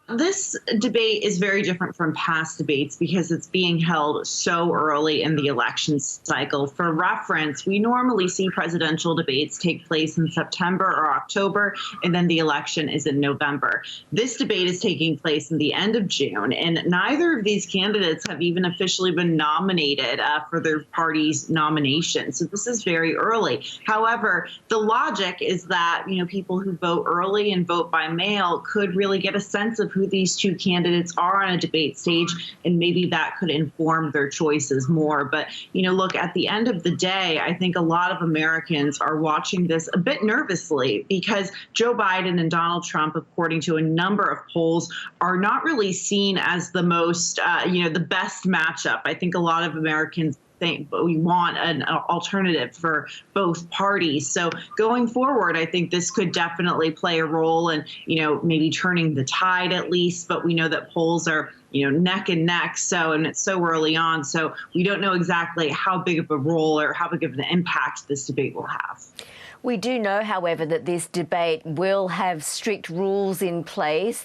This debate is very different from past debates because it's being held so early in the election cycle. For reference, we normally see presidential debates take place in September or October, and then the election is in November. This debate is taking place in the end of June, and neither of these candidates have even officially been nominated for their party's nomination. So this is very early. However, the logic is that, people who vote early and vote by mail could really get a sense of who these two candidates are on a debate stage, and maybe that could inform their choices more. But, look, at the end of the day, I think a lot of Americans are watching this a bit nervously because Joe Biden and Donald Trump, according to a number of polls, are not really seen as the most, the best matchup. I think a lot of Americans think, but we want an alternative for both parties. So going forward, I think this could definitely play a role in, maybe turning the tide at least. But we know that polls are, neck and neck. So, and it's so early on. So we don't know exactly how big of a role or how big of an impact this debate will have. We do know, however, that this debate will have strict rules in place,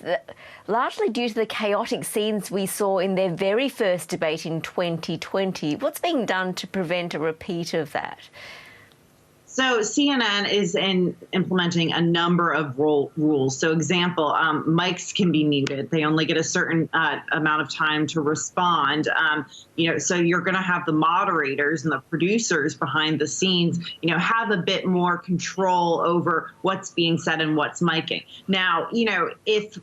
largely due to the chaotic scenes we saw in their very first debate in 2020. What's being done to prevent a repeat of that? So CNN is implementing a number of rules. So example, mics can be muted. They only get a certain amount of time to respond. So you're going to have the moderators and the producers behind the scenes, have a bit more control over what's being said and what's miking. Now, if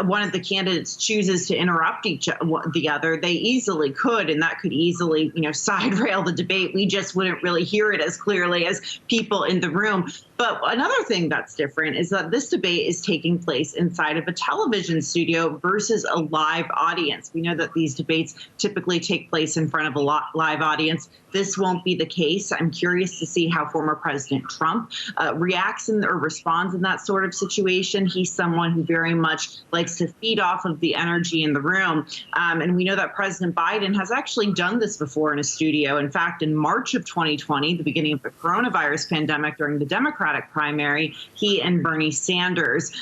one of the candidates chooses to interrupt the other, they easily could, and that could easily, side rail the debate. We just wouldn't really hear it as clearly as people in the room. But another thing that's different is that this debate is taking place inside of a television studio versus a live audience. We know that these debates typically take place in front of a live audience. This won't be the case. I'm curious to see how former President Trump reacts or responds in that sort of situation. He's someone who very much likes to feed off of the energy in the room. And we know that President Biden has actually done this before in a studio. In fact, in March of 2020, the beginning of the coronavirus pandemic during the Democratic primary, he and Bernie Sanders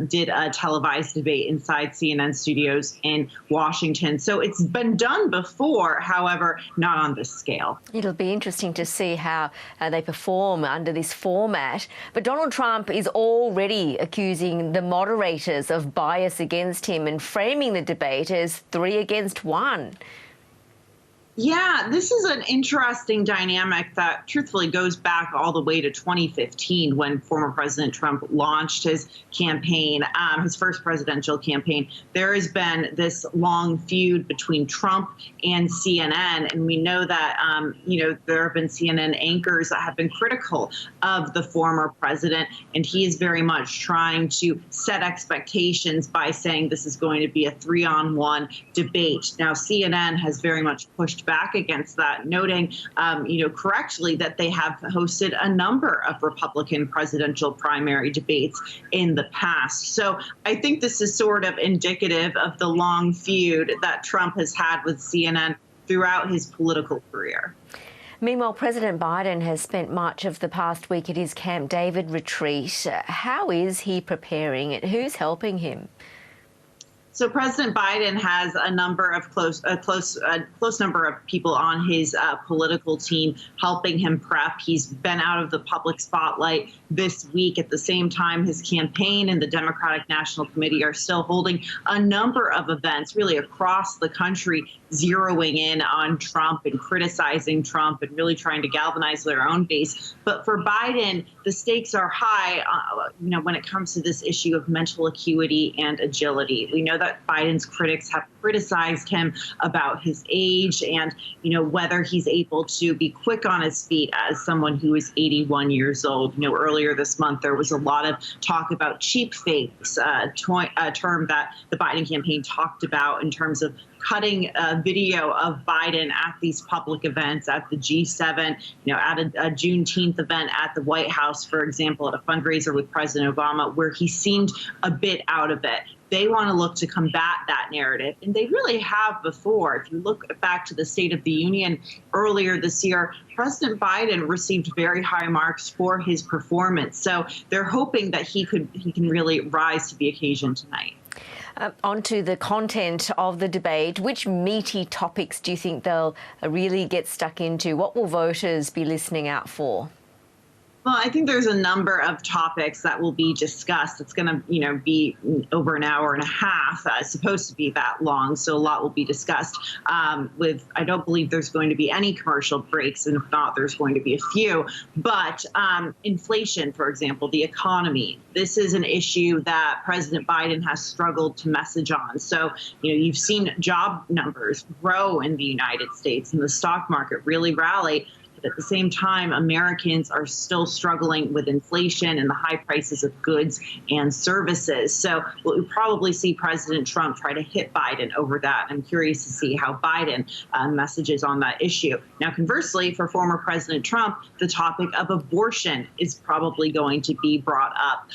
did a televised debate inside CNN studios in Washington. So it's been done before, however, not on this scale. It'll be interesting to see how they perform under this format. But Donald Trump is already accusing the moderators of bias against him and framing the debate as 3 against 1. Yeah, this is an interesting dynamic that truthfully goes back all the way to 2015 when former President Trump launched his campaign, his first presidential campaign. There has been this long feud between Trump and CNN. And we know that, there have been CNN anchors that have been critical of the former president. And he is very much trying to set expectations by saying this is going to be a 3-on-1 debate. Now, CNN has very much pushed back against that, noting, correctly that they have hosted a number of Republican presidential primary debates in the past. So I think this is sort of indicative of the long feud that Trump has had with CNN throughout his political career. Meanwhile, President Biden has spent much of the past week at his Camp David retreat. How is he preparing it? Who's helping him? So President Biden has a number of close number of people on his political team helping him prep. He's been out of the public spotlight this week. At the same time, his campaign and the Democratic National Committee are still holding a number of events really across the country, zeroing in on Trump and criticizing Trump and really trying to galvanize their own base. But for Biden, the stakes are high, when it comes to this issue of mental acuity and agility. We know that Biden's critics have criticized him about his age and, whether he's able to be quick on his feet as someone who is 81 years old. Earlier this month, there was a lot of talk about cheap fakes, a term that the Biden campaign talked about in terms of cutting a video of Biden at these public events, at the G7, at a Juneteenth event at the White House, for example, at a fundraiser with President Obama, where he seemed a bit out of it. They want to look to combat that narrative, and they really have before. If you look back to the State of the Union earlier this year, President Biden received very high marks for his performance. So they're hoping that he can really rise to the occasion tonight. On to the content of the debate. Which meaty topics do you think they'll really get stuck into? What will voters be listening out for? Well, I think there's a number of topics that will be discussed. It's going to, be over an hour and a half. It's supposed to be that long, so a lot will be discussed. I don't believe there's going to be any commercial breaks, and if not, there's going to be a few. But inflation, for example, the economy. This is an issue that President Biden has struggled to message on. So, you've seen job numbers grow in the United States, and the stock market really rally. At the same time, Americans are still struggling with inflation and the high prices of goods and services. So we'll probably see President Trump try to hit Biden over that. I'm curious to see how Biden messages on that issue. Now, conversely, for former President Trump, the topic of abortion is probably going to be brought up.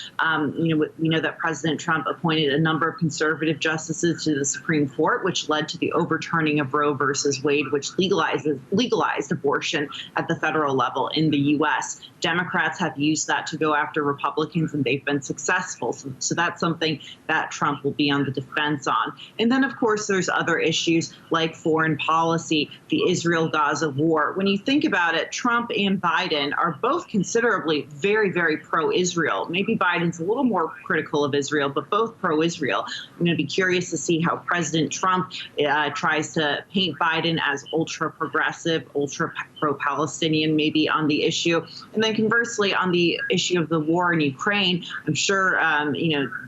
We know that President Trump appointed a number of conservative justices to the Supreme Court, which led to the overturning of Roe versus Wade, which legalized abortion at the federal level in the U.S. Democrats have used that to go after Republicans, and they've been successful. So that's something that Trump will be on the defense on. And then, of course, there's other issues like foreign policy, the Israel-Gaza war. When you think about it, Trump and Biden are both considerably very, very pro-Israel. Maybe Biden's a little more critical of Israel, but both pro-Israel. I'm going to be curious to see how President Trump tries to paint Biden as ultra-progressive, ultra-pro-Palestinian, maybe on the issue. And then conversely, on the issue of the war in Ukraine, I'm sure,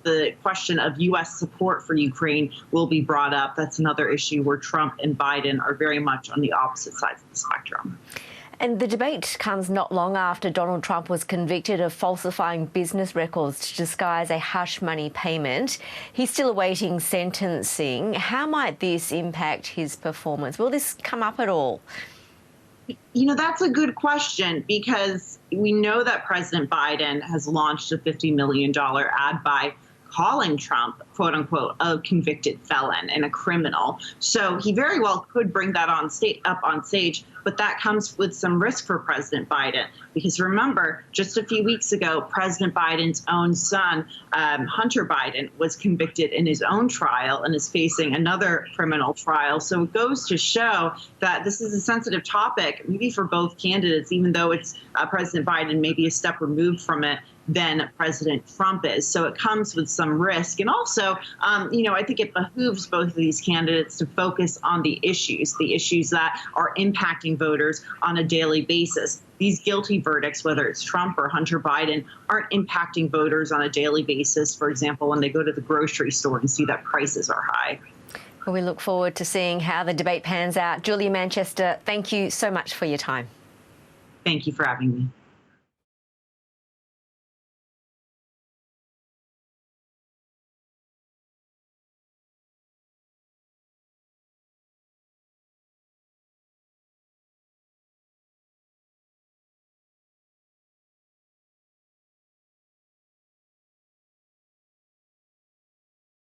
the question of U.S. support for Ukraine will be brought up. That's another issue where Trump and Biden are very much on the opposite sides of the spectrum. And the debate comes not long after Donald Trump was convicted of falsifying business records to disguise a hush money payment. He's still awaiting sentencing. How might this impact his performance? Will this come up at all? That's a good question, because we know that President Biden has launched a $50 million ad buy calling Trump, quote unquote, a convicted felon and a criminal. So he very well could bring that up on stage, but that comes with some risk for President Biden. Because remember, just a few weeks ago, President Biden's own son, Hunter Biden, was convicted in his own trial and is facing another criminal trial. So it goes to show that this is a sensitive topic, maybe for both candidates, even though it's President Biden maybe a step removed from it than President Trump is. So it comes with some risk. And also, I think it behooves both of these candidates to focus on the issues that are impacting voters on a daily basis. These guilty verdicts, whether it's Trump or Hunter Biden, aren't impacting voters on a daily basis. For example, when they go to the grocery store and see that prices are high. Well, we look forward to seeing how the debate pans out. Julia Manchester, thank you so much for your time. Thank you for having me.